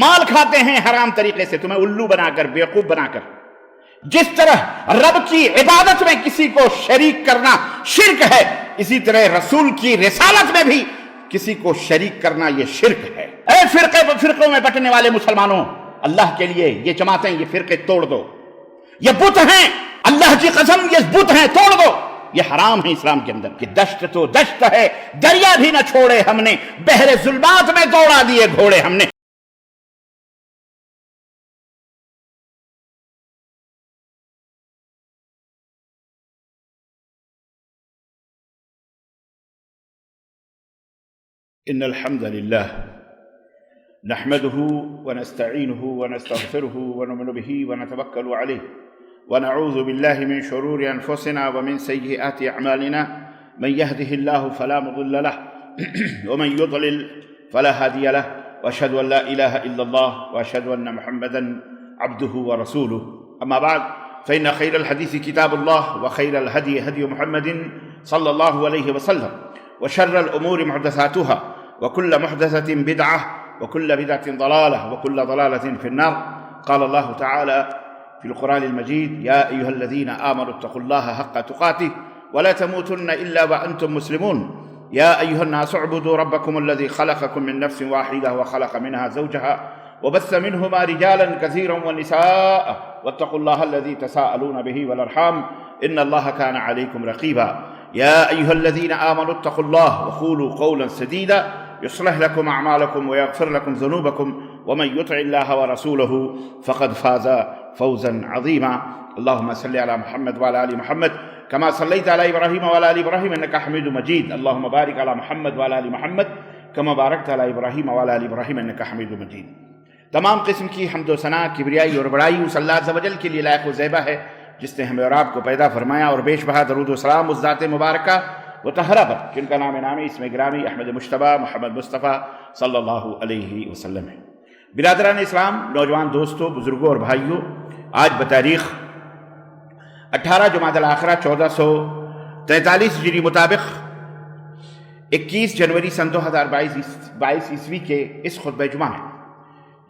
مال کھاتے ہیں حرام طریقے سے، تمہیں الو بنا کر، بیوقوف بنا کر۔ جس طرح رب کی عبادت میں کسی کو شریک کرنا شرک ہے، اسی طرح رسول کی رسالت میں بھی کسی کو شریک کرنا یہ شرک ہے۔ اے فرقوں میں بٹنے والے مسلمانوں، اللہ کے لیے یہ جماعتیں، یہ فرقے توڑ دو، یہ بت ہیں، اللہ کی قسم یہ بت ہیں، توڑ دو، یہ حرام ہے اسلام کے اندر۔ کہ دشت تو دشت ہے، دریا بھی نہ چھوڑے ہم نے، بحر ظلمات میں دوڑا دیے گھوڑے ہم نے۔ ان الحمد لله نحمده ونستعينه ونستغفره ونؤمن به ونتوكل عليه ونعوذ بالله من شرور انفسنا ومن سيئات اعمالنا، من يهده الله فلا مضل له ومن يضلل فلا هادي له، واشهد ان لا اله الا الله واشهد ان محمدا عبده ورسوله. اما بعد فان خير الحديث كتاب الله، وخير الهدي هدي محمد صلى الله عليه وسلم، وشر الامور محدثاتها، وكل محدثة بدعة، وكل بدعة ضلالة، وكل ضلالة في النار. قال الله تعالى في القرآن المجيد: يا أيها الذين آمنوا اتقوا الله حق تقاته ولا تموتن إلا وأنتم مسلمون. يا أيها الناس اعبدوا ربكم الذي خلقكم من نفس واحدة وخلق منها زوجها وبث منهما رجالا كثيرا ونساء واتقوا الله الذي تساءلون به والأرحام إن الله كان عليكم رقيبا. يا أيها الذين آمنوا اتقوا الله وقولوا قولا سديدا يصلح لكم أعمالكم ويغفر لكم ذنوبكم ومن يطع الله ورسوله فقد فاز فوزا عظيما. اللهم صل على محمد وعلى آل محمد كما صليت على إبراهيم وعلى آل إبراهيم إنك حميد مجيد. اللهم بارك على محمد وعلى آل محمد كما باركت على إبراهيم وعلى آل إبراهيم إنك حميد مجيد. تمام قسم کی حمد و ثنا، کبریائی اور بڑائی اس اللہ عز و جل کے لیے لائق و زیبہ ہے جس نے ہمیں اور آپ کو پیدا فرمایا، اور بیش بہا درود و سلام اس ذات مبارکہ و طاہرہ پر جن کا نام نامی اسم گرامی احمد مجتبیٰ محمد مصطفیٰ صلی اللہ علیہ وسلم ہے۔ برادران اسلام، نوجوان دوستوں، بزرگوں اور بھائیوں، آج بتاریخ 18 جمادی الاخرہ 1443 ہجری مطابق 21 جنوری سن 2022 عیسوی کے اس خطبہ جمعہ ہے،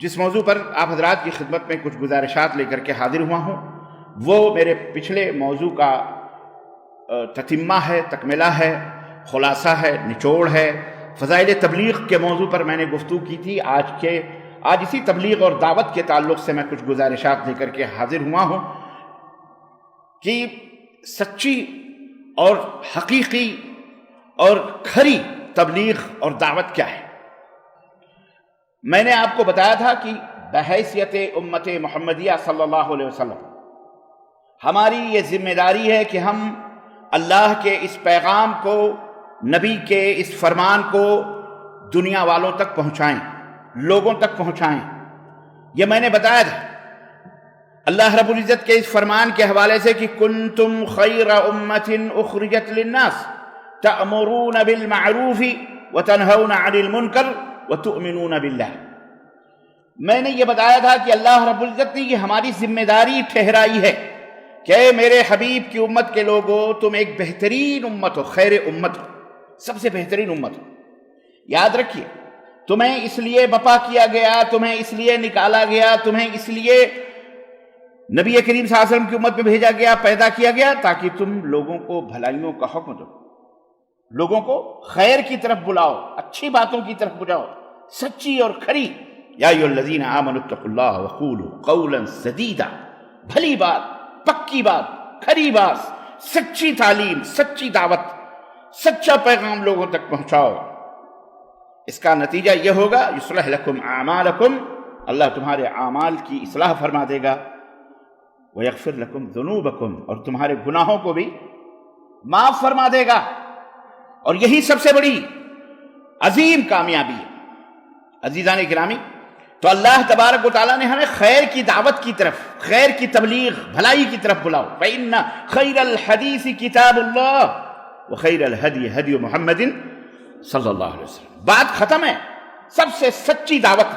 جس موضوع پر آپ حضرات کی خدمت میں کچھ گزارشات لے کر کے حاضر ہوا ہوں، وہ میرے پچھلے موضوع کا تتمہ ہے، تکملہ ہے، خلاصہ ہے، نچوڑ ہے۔ فضائل تبلیغ کے موضوع پر میں نے گفتگو کی تھی۔ آج اسی تبلیغ اور دعوت کے تعلق سے میں کچھ گزارشات لے کر کے حاضر ہوا ہوں کہ سچی اور حقیقی اور کھری تبلیغ اور دعوت کیا ہے۔ میں نے آپ کو بتایا تھا کہ بحیثیت امت محمدیہ صلی اللہ علیہ وسلم ہماری یہ ذمہ داری ہے کہ ہم اللہ کے اس پیغام کو، نبی کے اس فرمان کو دنیا والوں تک پہنچائیں، لوگوں تک پہنچائیں۔ یہ میں نے بتایا تھا اللہ رب العزت کے اس فرمان کے حوالے سے کہ کنتم خیر امت اخرجت للناس تأمرون بالمعروف وتنہون عن المنکر وتؤمنون باللہ۔ میں نے یہ بتایا تھا کہ اللہ رب العزت نے یہ ہماری ذمہ داری ٹھہرائی ہے کہ میرے حبیب کی امت کے لوگوں، تم ایک بہترین امت ہو، خیر امت ہو، سب سے بہترین امت ہو۔ یاد رکھیے، تمہیں اس لیے بپا کیا گیا، تمہیں اس لیے نکالا گیا، تمہیں اس لیے نبی کریم صلی اللہ علیہ وسلم کی امت میں بھیجا گیا، پیدا کیا گیا، تاکہ تم لوگوں کو بھلائیوں کا حکم دو، لوگوں کو خیر کی طرف بلاؤ، اچھی باتوں کی طرف بلاؤ، سچی اور کھری۔ یا ایھا الذین آمنوا اتقوا اللہ وقولوا قولا سدیدا، بھلی بات، پکی بات، کھری بات، سچی تعلیم، سچی دعوت، سچا پیغام لوگوں تک پہنچاؤ۔ اس کا نتیجہ یہ ہوگا یصلح لکم اعمالکم، اللہ تمہارے اعمال کی اصلاح فرما دے گا، ویغفر لکم ذنوبکم، اور تمہارے گناہوں کو بھی معاف فرما دے گا۔ اور یہی سب سے بڑی عظیم کامیابی ہے۔ عزیزان گرامی، تو اللہ تبارک و تعالیٰ نے ہمیں خیر کی دعوت کی طرف، خیر کی تبلیغ، بھلائی کی طرف بلاؤ۔ فإن خیر الحدیث کتاب اللہ وخیر الہدی ہدی محمد صلی اللہ علیہ وسلم۔ بات ختم ہے۔ سب سے سچی دعوت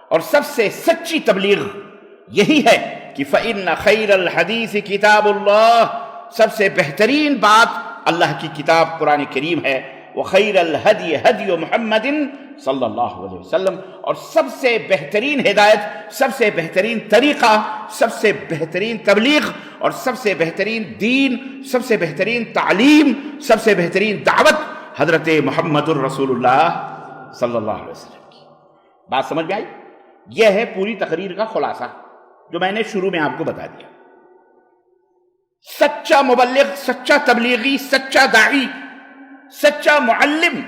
اور سب سے سچی تبلیغ یہی ہے کہ فإن خیر الحدیث کتاب اللہ، سب سے بہترین بات اللہ کی کتاب قرآن کریم ہے۔ وخیر الہدی ہدی محمد صلی اللہ علیہ وسلم، اور سب سے بہترین ہدایت، سب سے بہترین طریقہ، سب سے بہترین تبلیغ اور سب سے بہترین دین، سب سے بہترین تعلیم، سب سے بہترین دعوت حضرت محمد الرسول اللہ صلی اللہ علیہ وسلم کی۔ بات سمجھ میں آئی؟ یہ ہے پوری تقریر کا خلاصہ جو میں نے شروع میں آپ کو بتا دیا۔ سچا مبلغ، سچا تبلیغی، سچا داعی، سچا معلم،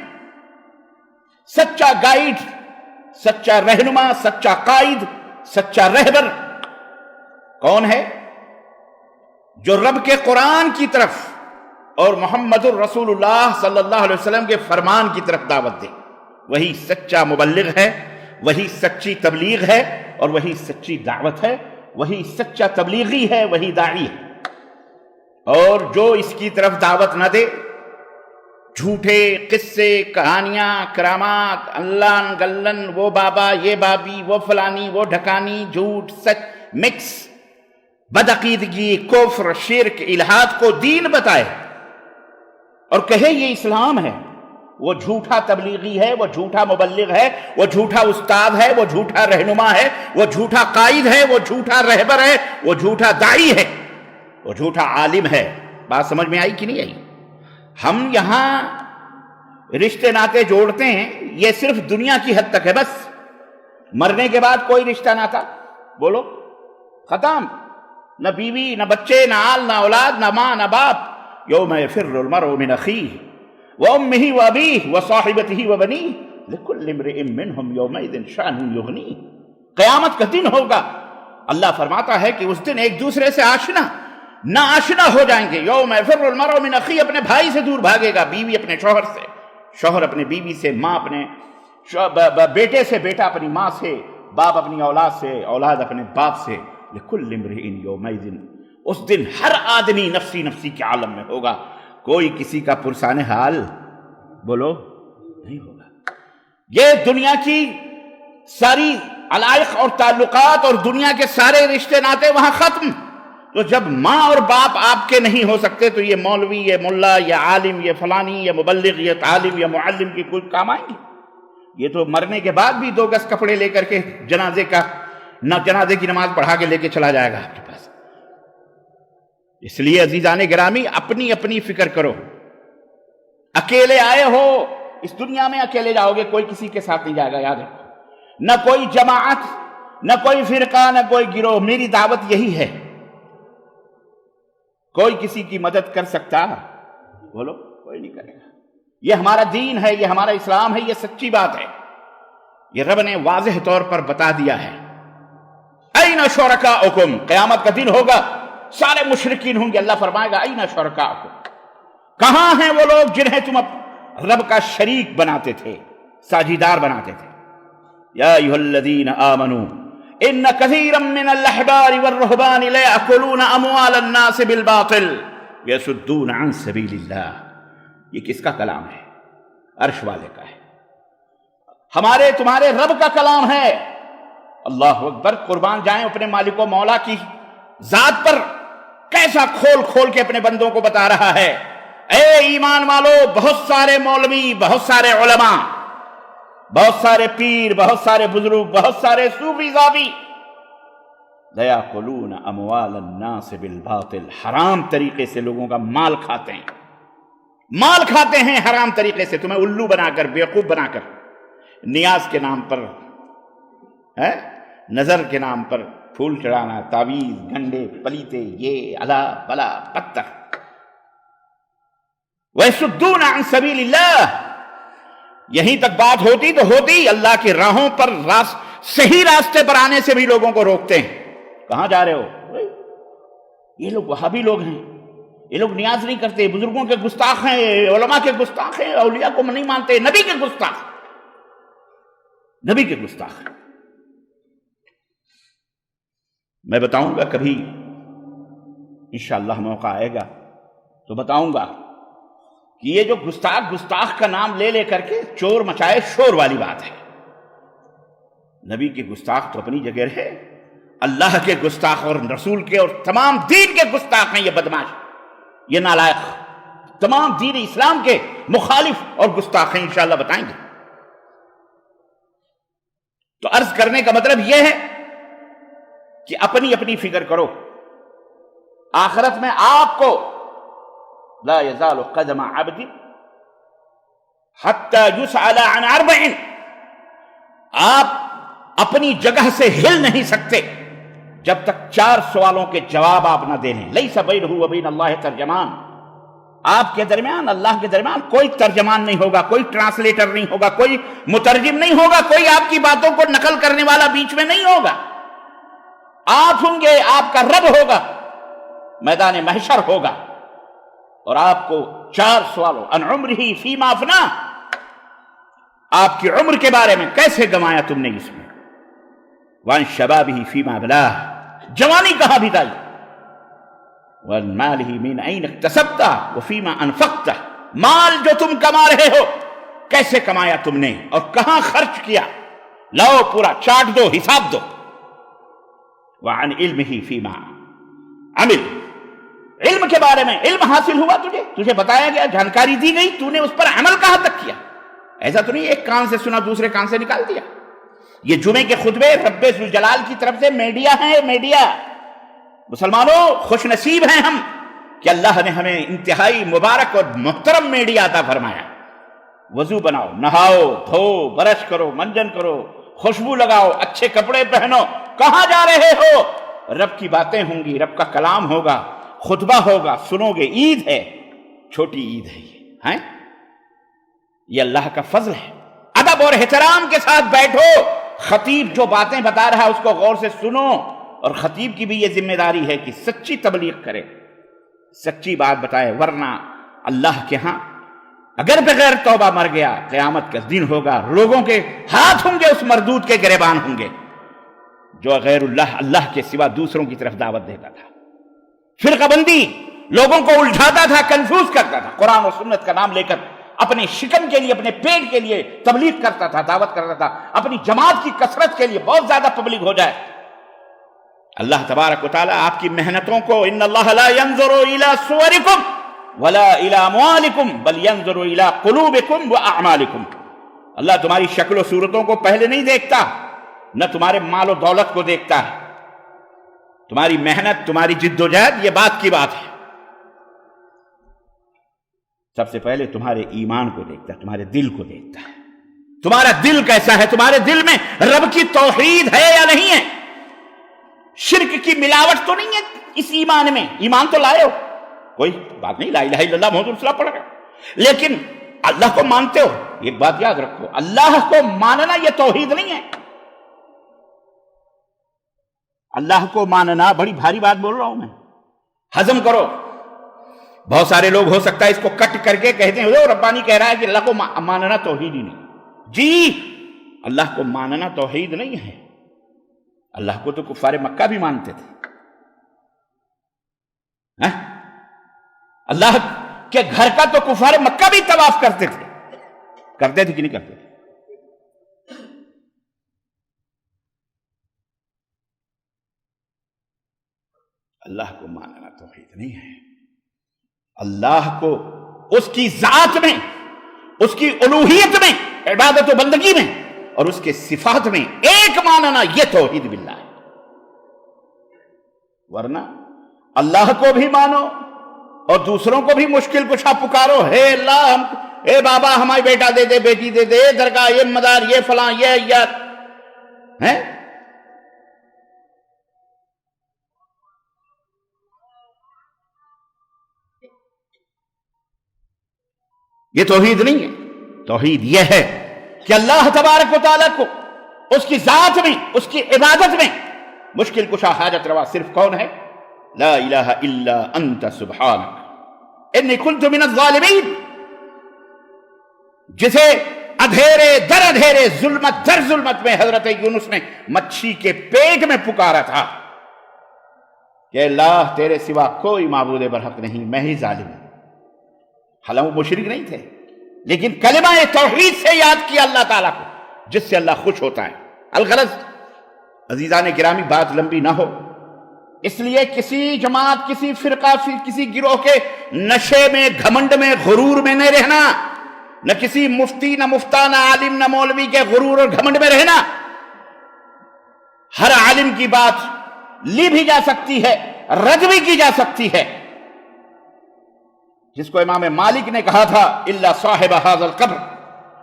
سچا گائیڈ، سچا رہنما، سچا قائد، سچا رہبر کون ہے؟ جو رب کے قرآن کی طرف اور محمد الرسول اللہ صلی اللہ علیہ وسلم کے فرمان کی طرف دعوت دے، وہی سچا مبلغ ہے، وہی سچی تبلیغ ہے، اور وہی سچی دعوت ہے، وہی سچا تبلیغی ہے، وہی داعی ہے۔ اور جو اس کی طرف دعوت نہ دے، جھوٹے قصے، کہانیاں، کرامات، اللہ گلن، وہ بابا، یہ بابی، وہ فلانی، وہ ڈھکانی، جھوٹ سچ مکس، بدعقیدگی، کفر، شرک، الہاد کو دین بتائے اور کہے یہ اسلام ہے، وہ جھوٹا تبلیغی ہے، وہ جھوٹا مبلغ ہے، وہ جھوٹا استاد ہے، وہ جھوٹا رہنما ہے، وہ جھوٹا قائد ہے، وہ جھوٹا رہبر ہے، وہ جھوٹا داعی ہے، وہ جھوٹا عالم ہے۔ بات سمجھ میں آئی کہ نہیں آئی؟ ہم یہاں رشتے ناتے جوڑتے ہیں، یہ صرف دنیا کی حد تک ہے، بس مرنے کے بعد کوئی رشتہ ناتا بولو ختم، نہ بیوی، نہ بچے، نہ آل، نہ اولاد، نہ ماں، نہ باپ۔ یوم یفر المرء من اخیہ وامہ وابیہ وصاحبتہ وبنیہ لکل امرئ منہم یومئذ شأن یغنیہ۔ قیامت کا دن ہوگا، اللہ فرماتا ہے کہ اس دن ایک دوسرے سے نا آشنا ہو جائیں گے۔ یوم یفر المرء من اخیہ، اپنے بھائی سے دور بھاگے گا، بیوی اپنے شوہر سے، شوہر اپنے بیوی سے، ماں اپنے بیٹے سے، بیٹا اپنی ماں سے، باپ اپنی اولاد سے، اولاد اپنے باپ سے۔ لکل امرئ یومئذ، اس دن ہر آدمی نفسی نفسی کے عالم میں ہوگا، کوئی کسی کا پرسان حال بولو نہیں ہوگا۔ یہ دنیا کی ساری علائق اور تعلقات اور دنیا کے سارے رشتے ناتے وہاں ختم۔ تو جب ماں اور باپ آپ کے نہیں ہو سکتے تو یہ مولوی، یہ ملا، یہ عالم، یہ فلانی، یہ مبلغ، یہ عالم، یہ معلم کی کوئی کام آئیں گے؟ یہ تو مرنے کے بعد بھی 2 گز کپڑے لے کر کے جنازے کی نماز پڑھا کے لے کے چلا جائے گا آپ کے پاس۔ اس لیے عزیزان گرامی، اپنی اپنی فکر کرو۔ اکیلے آئے ہو اس دنیا میں، اکیلے جاؤ گے، کوئی کسی کے ساتھ نہیں جائے گا، یاد رکھو۔ نہ کوئی جماعت، نہ کوئی فرقہ، نہ کوئی گروہ۔ میری دعوت یہی ہے، کوئی کسی کی مدد کر سکتا بولو؟ کوئی نہیں کرے گا۔ یہ ہمارا دین ہے، یہ ہمارا اسلام ہے، یہ سچی بات ہے، یہ رب نے واضح طور پر بتا دیا ہے۔ این شرکاؤکم، قیامت کا دن ہوگا، سارے مشرکین ہوں گے، اللہ فرمائے گا این شرکاؤکم، کہاں ہیں وہ لوگ جنہیں تم رب کا شریک بناتے تھے، ساجیدار بناتے تھے؟ یا ایھا الذین آمنوا ان کثیرا من الاحبار والرہبان لیأکلون اموال الناس بالباطل ویصدون عن سبیل اللہ۔ یہ کس کا کلام ہے؟ عرش والے کا ہے، ہمارے تمہارے رب کا کلام ہے۔ اللہ اکبر، قربان جائیں اپنے مالک و مولا کی ذات پر، کیسا کھول کھول کے اپنے بندوں کو بتا رہا ہے۔ اے ایمان والو، بہت سارے مولوی، بہت سارے علماء، بہت سارے پیر، بہت سارے بزرگ، بہت سارے صوفی زاوی لیاکلون اموال الناس بالباطل، حرام طریقے سے لوگوں کا مال کھاتے ہیں، مال کھاتے ہیں حرام طریقے سے، تمہیں الو بنا کر، بیوقوف بنا کر، نیاز کے نام پر، نظر کے نام پر پھول چڑھانا، تعویذ، گنڈے، پلیتے، یہ الا بلا پتھر۔ وَيَصُدُّونَ عَن سَبِيلِ اللَّهِ، یہیں تک بات ہوتی تو ہوتی، اللہ کی راہوں پر، صحیح راستے پر آنے سے بھی لوگوں کو روکتے ہیں۔ کہاں جا رہے ہو؟ یہ لوگ وہابی لوگ ہیں، یہ لوگ نیاز نہیں کرتے، بزرگوں کے گستاخ ہیں، علماء کے گستاخ ہیں، اولیاء کو نہیں مانتے، نبی کے گستاخ، نبی کے گستاخ۔ میں بتاؤں گا کبھی انشاءاللہ موقع آئے گا تو بتاؤں گا کہ یہ جو گستاخ کا نام لے لے کر کے چور مچائے شور والی بات ہے۔ نبی کے گستاخ تو اپنی جگہ رہے، اللہ کے گستاخ اور رسول کے اور تمام دین کے گستاخ ہیں یہ بدماش، یہ نالائق، تمام دین اسلام کے مخالف اور گستاخ ہیں، انشاءاللہ بتائیں گے۔ تو عرض کرنے کا مطلب یہ ہے کہ اپنی اپنی فکر کرو، آخرت میں آپ کو لا یزال قدم عبد حتی یسأل عن 4، آپ اپنی جگہ سے ہل نہیں سکتے جب تک 4 سوالوں کے جواب آپ نہ دے لیں۔ لیس بینہ وبین اللہ ترجمان، آپ کے درمیان اللہ کے درمیان کوئی ترجمان نہیں ہوگا، کوئی ٹرانسلیٹر نہیں ہوگا، کوئی مترجم نہیں ہوگا، کوئی آپ کی باتوں کو نقل کرنے والا بیچ میں نہیں ہوگا۔ آپ ہوں گے، آپ کا رب ہوگا، میدان محشر ہوگا، اور آپ کو 4 سوالوں عن عمرہ فیما افنا، آپ کی عمر کے بارے میں کیسے گنوایا تم نے اس میں، وعن شبابہ فیما ابلاہ، جوانی کہاں بتائی، وعن مالہ من این اکتسبتہ وفیما انفقتہ، مال جو تم کما رہے ہو کیسے کمایا تم نے اور کہاں خرچ کیا، لاؤ پورا چارٹ دو، حساب دو۔ وعن علمہ فیما عمل، علم کے بارے میں، علم حاصل ہوا تجھے بتایا گیا، جانکاری دی گئی، تو نے اس پر عمل کہاں تک کیا، ایسا تو نہیں ایک کان سے سنا دوسرے کان سے نکال دیا۔ یہ جمعے کے خطبے رب ذوالجلال کی طرف سے میڈیا ہے، میڈیا۔ مسلمانوں خوش نصیب ہیں ہم کہ اللہ نے ہمیں انتہائی مبارک اور محترم میڈیا عطا فرمایا۔ وضو بناؤ، نہاؤ، دھو، برش کرو، منجن کرو، خوشبو لگاؤ، اچھے کپڑے پہنو، کہاں جا رہے ہو، رب کی باتیں ہوں گی، رب کا کلام ہوگا، خطبہ ہوگا، سنو گے، عید ہے، چھوٹی عید ہے یہ، ہیں؟ یہ اللہ کا فضل ہے۔ ادب اور احترام کے ساتھ بیٹھو، خطیب جو باتیں بتا رہا ہے اس کو غور سے سنو، اور خطیب کی بھی یہ ذمہ داری ہے کہ سچی تبلیغ کرے، سچی بات بتائے، ورنہ اللہ کے ہاں اگر بغیر توبہ مر گیا قیامت کا دن ہوگا، لوگوں کے ہاتھ ہوں گے، اس مردود کے گریبان ہوں گے جو غیر اللہ کے سوا دوسروں کی طرف دعوت دیتا تھا، فرقہ بندی لوگوں کو الجھاتا تھا، کنفیوز کرتا تھا، قرآن و سنت کا نام لے کر اپنے شکم کے لیے، اپنے پیٹ کے لیے تبلیغ کرتا تھا، دعوت کرتا تھا، اپنی جماعت کی کثرت کے لیے بہت زیادہ پبلک ہو جائے۔ اللہ تبارک و تعالیٰ آپ کی محنتوں کو، ان اللہ لا ينظر الى صورکم ولا الى اموالکم بل ينظر الى قلوبکم واعمالکم، اللہ تمہاری شکل و صورتوں کو پہلے نہیں دیکھتا، نہ تمہارے مال و دولت کو دیکھتا ہے، تمہاری محنت، تمہاری جد و جہد، یہ بات کی بات ہے، سب سے پہلے تمہارے ایمان کو دیکھتا ہے، تمہارے دل کو دیکھتا ہے، تمہارا دل کیسا ہے، تمہارے دل میں رب کی توحید ہے یا نہیں ہے، شرک کی ملاوٹ تو نہیں ہے اس ایمان میں، ایمان تو لائے ہو، کوئی بات نہیں، لا الہ الا اللہ محمد رسول اللہ پڑھ رہے، لیکن اللہ کو مانتے ہو، ایک بات یاد رکھو، اللہ کو ماننا یہ توحید نہیں ہے، اللہ کو ماننا بڑی بھاری بات بول رہا ہوں میں، ہضم کرو۔ بہت سارے لوگ ہو سکتا ہے اس کو کٹ کر کے کہتے ہیں ربانی کہہ رہا ہے کہ اللہ کو ماننا توحید ہی نہیں، جی اللہ کو ماننا توحید نہیں ہے، اللہ کو تو کفار مکہ بھی مانتے تھے، اللہ کے گھر کا تو کفار مکہ بھی طواف کرتے تھے کہ نہیں کرتے تھے؟ اللہ کو ماننا توحید نہیں ہے، اللہ کو اس کی ذات میں، اس کی الوہیت میں، عبادت و بندگی میں اور اس کے صفات میں ایک ماننا، یہ توحید باللہ ہے، ورنہ اللہ کو بھی مانو اور دوسروں کو بھی مشکل کشا پکارو، ہے اللہ اے بابا ہماری بیٹا دے دے، بیٹی دے دے، درگاہ یہ مدار، یہ فلاں، یہ ہیں، یہ توحید نہیں ہے۔ توحید یہ ہے کہ اللہ تبارک و تعالیٰ کو اس کی ذات میں، اس کی عبادت میں مشکل کشا، حاجت روا صرف کون ہے؟ لا الہ الا انت سبحانک انی کنت من الظالمین، جسے اندھیرے در اندھیرے، ظلمت در ظلمت میں حضرت یونس نے مچھی کے پیٹ میں پکارا تھا کہ اللہ تیرے سوا کوئی معبود برحق نہیں، میں ہی ظالم ہوں۔ حالانکہ وہ مشرک نہیں تھے، لیکن کلمہ توحید سے یاد کیا اللہ تعالیٰ کو، جس سے اللہ خوش ہوتا ہے۔ الغرض عزیزان گرامی، بات لمبی نہ ہو، اس لیے کسی جماعت، کسی فرقہ، کسی گروہ کے نشے میں، گھمنڈ میں، غرور میں نہیں رہنا۔ نہ کسی مفتی، نہ مفتہ، نہ عالم، نہ مولوی کے غرور اور گھمنڈ میں رہنا۔ ہر عالم کی بات لی بھی جا سکتی ہے، رد بھی کی جا سکتی ہے، جس کو امام مالک نے کہا تھا الا صاحب ھذا القبر،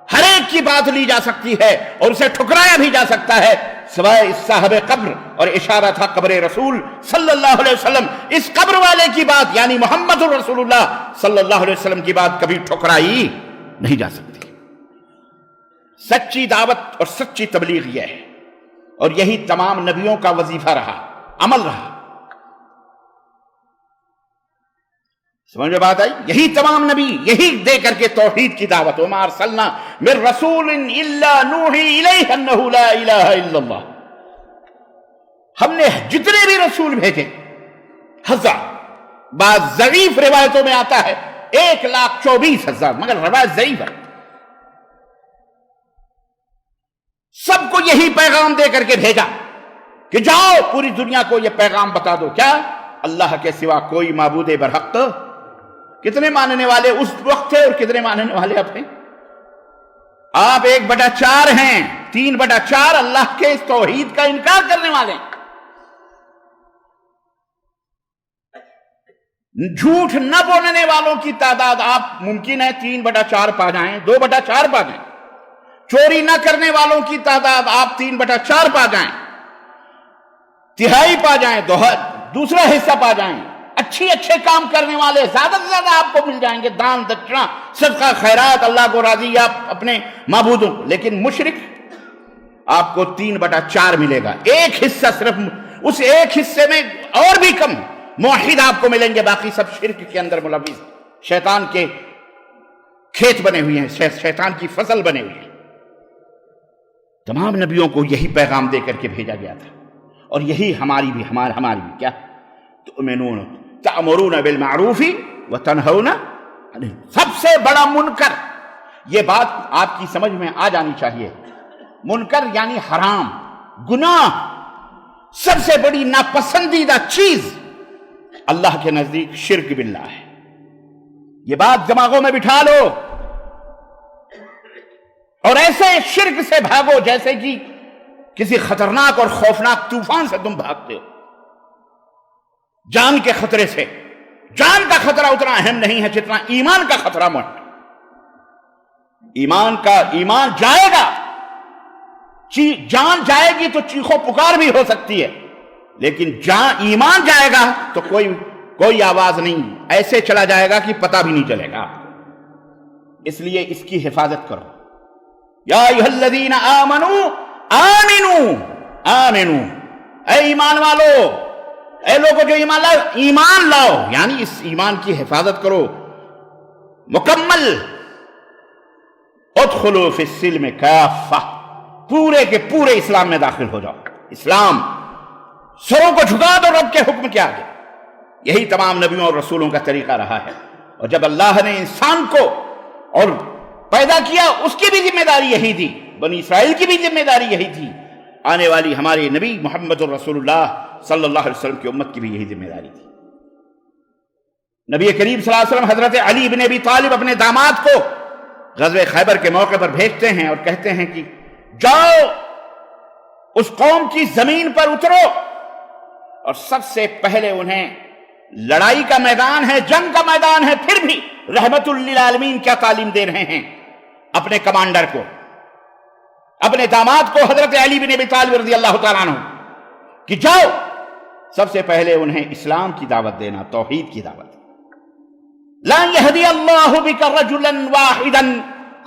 ہر ایک کی بات لی جا سکتی ہے اور اسے ٹھکرایا بھی جا سکتا ہے سوائے اس صاحب قبر، اور اشارہ تھا قبر رسول صلی اللہ علیہ وسلم۔ اس قبر والے کی بات یعنی محمد رسول اللہ صلی اللہ علیہ وسلم کی بات کبھی ٹھکرائی نہیں جا سکتی۔ سچی دعوت اور سچی تبلیغ یہ ہے، اور یہی تمام نبیوں کا وظیفہ رہا، عمل رہا۔ سمجھ میں بات آئی؟ یہی تمام نبی یہی دے کر کے توحید کی دعوت، وما ارسلنا من رسول الا نوحی الیہ انہ لا الہ الا اللہ۔ ہم نے جتنے بھی رسول بھیجے، ہزار، بعض ضعیف روایتوں میں آتا ہے 1,24,000، مگر روایت ضعیف ہے، سب کو یہی پیغام دے کر کے بھیجا کہ جاؤ پوری دنیا کو یہ پیغام بتا دو، کیا اللہ کے سوا کوئی معبود برحق۔ کتنے ماننے والے اس وقت تھے اور کتنے ماننے والے اب ہیں؟ آپ 1/4 ہیں، 3/4 اللہ کے اس توحید کا انکار کرنے والے ہیں۔ جھوٹ نہ بولنے والوں کی تعداد آپ ممکن ہے 3/4 پا جائیں، 2/4 پا جائیں۔ چوری نہ کرنے والوں کی تعداد آپ 3/4 پا جائیں، تہائی پا جائیں، دوسرا حصہ پا جائیں۔ اچھے کام کرنے والے زیادہ سے زیادہ آپ کو مل جائیں گے، دان دکشنا، صدقہ خیرات، اللہ کو راضی آپ اپنے معبودوں۔ لیکن مشرک آپ کو 3/4 ملے گا، ایک حصہ، صرف اس ایک حصے میں اور بھی کم موحد آپ کو ملیں گے، باقی سب شرک کے اندر ملوث، شیطان کے کھیت بنے ہوئے ہیں، شیطان کی فصل بنے ہوئے ہیں۔ تمام نبیوں کو یہی پیغام دے کر کے بھیجا گیا تھا، اور یہی ہماری بھی کیا تأمرون بالمعروف وتنہون عن، سب سے بڑا منکر، یہ بات آپ کی سمجھ میں آ جانی چاہیے، منکر یعنی حرام، گناہ، سب سے بڑی ناپسندیدہ چیز اللہ کے نزدیک شرک باللہ ہے۔ یہ بات دماغوں میں بٹھا لو، اور ایسے شرک سے بھاگو جیسے کہ کسی خطرناک اور خوفناک طوفان سے تم بھاگتے ہو، جان کے خطرے سے۔ جان کا خطرہ اتنا اہم نہیں ہے جتنا ایمان کا خطرہ ایمان جائے گا، جان جائے گی تو چیخو پکار بھی ہو سکتی ہے، لیکن ایمان جائے گا تو کوئی آواز نہیں، ایسے چلا جائے گا کہ پتہ بھی نہیں چلے گا۔ اس لیے اس کی حفاظت کرو۔ یا ایھا الذین آمنوا آمنوا، اے ایمان والو، اے لوگوں جو ایمان لاؤ، یعنی اس ایمان کی حفاظت کرو مکمل۔ ادخلوا فی السلم کافہ، پورے کے پورے اسلام میں داخل ہو جاؤ۔ اسلام، سروں کو جھکا دو رب کے حکم کے آگے۔ یہی تمام نبیوں اور رسولوں کا طریقہ رہا ہے، اور جب اللہ نے انسان کو اور پیدا کیا، اس کی بھی ذمہ داری یہی تھی، بنی اسرائیل کی بھی ذمہ داری یہی تھی، آنے والی ہمارے نبی محمد رسول اللہ صلی اللہ علیہ وسلم کی امت کی بھی یہی ذمہ داری تھی۔ نبی کریم صلی اللہ علیہ وسلم حضرت علی بن ابی طالب اپنے داماد کو غزوہ خیبر کے موقع پر بھیجتے ہیں اور کہتے ہیں کہ جاؤ اس قوم کی زمین پر اترو، اور سب سے پہلے انہیں لڑائی کا میدان ہے، جنگ کا میدان ہے، پھر بھی رحمت للعالمین کیا تعلیم دے رہے ہیں اپنے کمانڈر کو، اپنے داماد کو حضرت علی بن ابی طالب رضی اللہ تعالیٰ عنہ، کہ جاؤ سب سے پہلے انہیں اسلام کی دعوت دینا، توحید کی دعوت۔ لا يهدي الله بك رجلا واحدا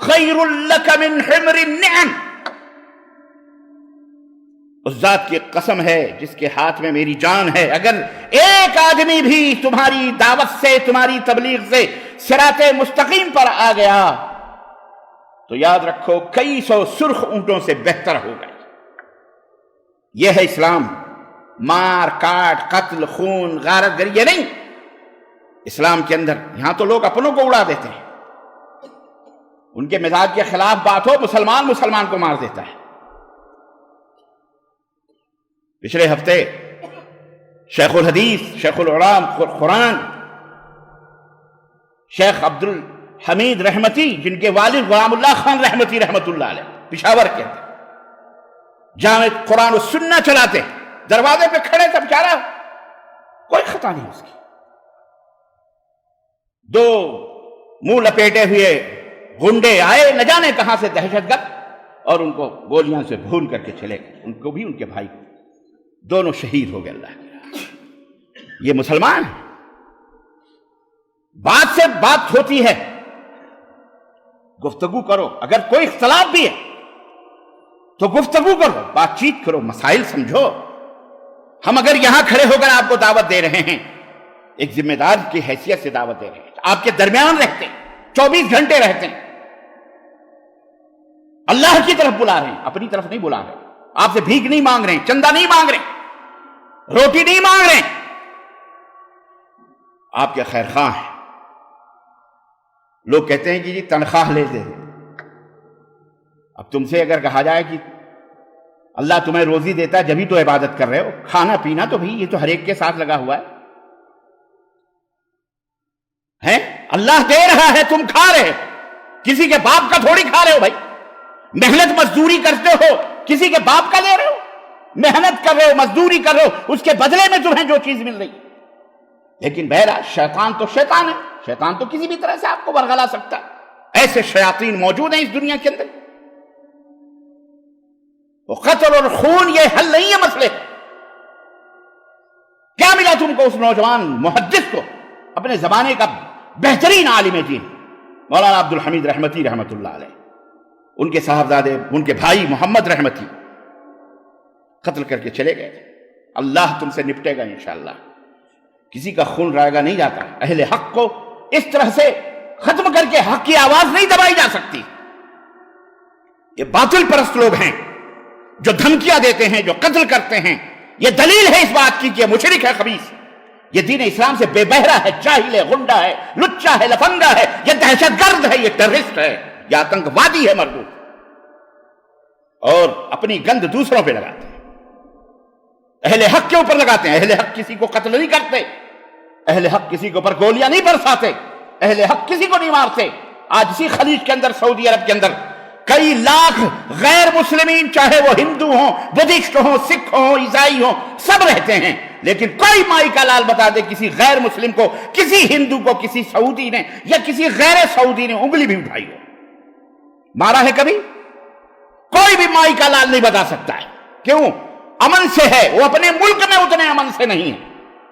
خير لك من حمر النعم، اس ذات کی قسم ہے جس کے ہاتھ میں میری جان ہے، اگر ایک آدمی بھی تمہاری دعوت سے، تمہاری تبلیغ سے صراط مستقیم پر آ گیا تو یاد رکھو کئی سو سرخ اونٹوں سے بہتر ہوگا۔ یہ ہے اسلام، مار کاٹ، قتل، خون، غارت گری، یہ نہیں اسلام کے اندر۔ یہاں تو لوگ اپنوں کو اڑا دیتے ہیں، ان کے مزاج کے خلاف بات ہو، مسلمان کو مار دیتا ہے۔ پچھلے ہفتے شیخ الحدیث، شیخ العلام قرآن، شیخ حمید رحمتی، جن کے والد غلام اللہ خان رحمتی رحمت اللہ علیہ پشاور کے تھے، جامع قرآن و سنہ چلاتے، دروازے پہ کھڑے تھے بیچارہ، کوئی خطا نہیں اس کی. دو منہ لپیٹے ہوئے گنڈے آئے نہ جانے کہاں سے دہشت گرد، اور ان کو گولیاں سے بھون کر کے چلے گئے، ان کو بھی ان کے بھائی کو، دونوں شہید ہو گئے اللہ کے راہ. یہ مسلمان ہیں. بات سے بات ہوتی ہے، گفتگو کرو، اگر کوئی اختلاف بھی ہے تو گفتگو کرو، بات چیت کرو، مسائل سمجھو. ہم اگر یہاں کھڑے ہو کر آپ کو دعوت دے رہے ہیں، ایک ذمہ دار کی حیثیت سے دعوت دے رہے ہیں، آپ کے درمیان رہتے ہیں، 24 گھنٹے رہتے ہیں، اللہ کی طرف بلا رہے ہیں، اپنی طرف نہیں بلا رہے. آپ سے بھیک نہیں مانگ رہے ہیں، چندہ نہیں مانگ رہے، روٹی نہیں مانگ رہے ہیں، آپ کے خیر خواہ ہیں. لوگ کہتے ہیں کہ جی تنخواہ لیتے ہیں. اب تم سے اگر کہا جائے کہ اللہ تمہیں روزی دیتا ہے جبھی تو عبادت کر رہے ہو، کھانا پینا تو بھی یہ تو ہر ایک کے ساتھ لگا ہوا ہے، اللہ دے رہا ہے، تم کھا رہے، کسی کے باپ کا تھوڑی کھا رہے ہو بھائی. محنت مزدوری کرتے ہو، کسی کے باپ کا لے رہے ہو، محنت کر رہے ہو، مزدوری کر رہے ہو، اس کے بدلے میں تمہیں جو چیز مل رہی ہے. لیکن بہرحال شیطان تو شیطان ہے، شیطان تو کسی بھی طرح سے آپ کو ورغلا سکتا ہے. ایسے شیاطین موجود ہیں اس دنیا کے اندر. وہ قتل اور خون یہ حل نہیں ہے مسئلے. کیا ملا تم کو اس نوجوان محدث کو، اپنے زمانے کا بہترین عالم دین مولانا عبد الحمید رحمتی رحمت اللہ علیہ، ان کے صاحبزادے، ان کے بھائی محمد رحمتی قتل کر کے چلے گئے. اللہ تم سے نپٹے گا انشاءاللہ. کسی کا خون رائے گا نہیں جاتا. اہل حق کو اس طرح سے ختم کر کے حق کی آواز نہیں دبائی جا سکتی. یہ باطل پرست لوگ ہیں جو دھمکیاں دیتے ہیں، جو قتل کرتے ہیں. یہ دلیل ہے اس بات کی کہ یہ مشرک ہے، خبیث. یہ دین اسلام سے بے بہرا ہے، جاہل ہے، غنڈا ہے، لچا ہے، لفنگا ہے، یہ دہشت گرد ہے، یہ ٹیررسٹ ہے، یہ آتنکوادی ہے مردود، اور اپنی گند دوسروں پہ لگاتے ہیں، اہل حق کے اوپر لگاتے ہیں. اہل حق کسی کو قتل نہیں کرتے، اہل حق کسی کے اوپر گولیاں نہیں برساتے، اہل حق کسی کو نہیں مارتے. آج اسی خلیج کے اندر، سعودی عرب کے اندر کئی لاکھ غیر مسلمین، چاہے وہ ہندو ہوں، بدھسٹ ہوں، سکھ ہوں، عیسائی ہوں، سب رہتے ہیں. لیکن کوئی مائی کا لال بتا دے کسی غیر مسلم کو، کسی ہندو کو، کسی سعودی نے یا کسی غیر سعودی نے انگلی بھی اٹھائی ہو، مارا ہے کبھی؟ کوئی بھی مائی کا لال نہیں بتا سکتا ہے. کیوں؟ امن سے ہے. وہ اپنے ملک میں اتنے امن سے نہیں ہے،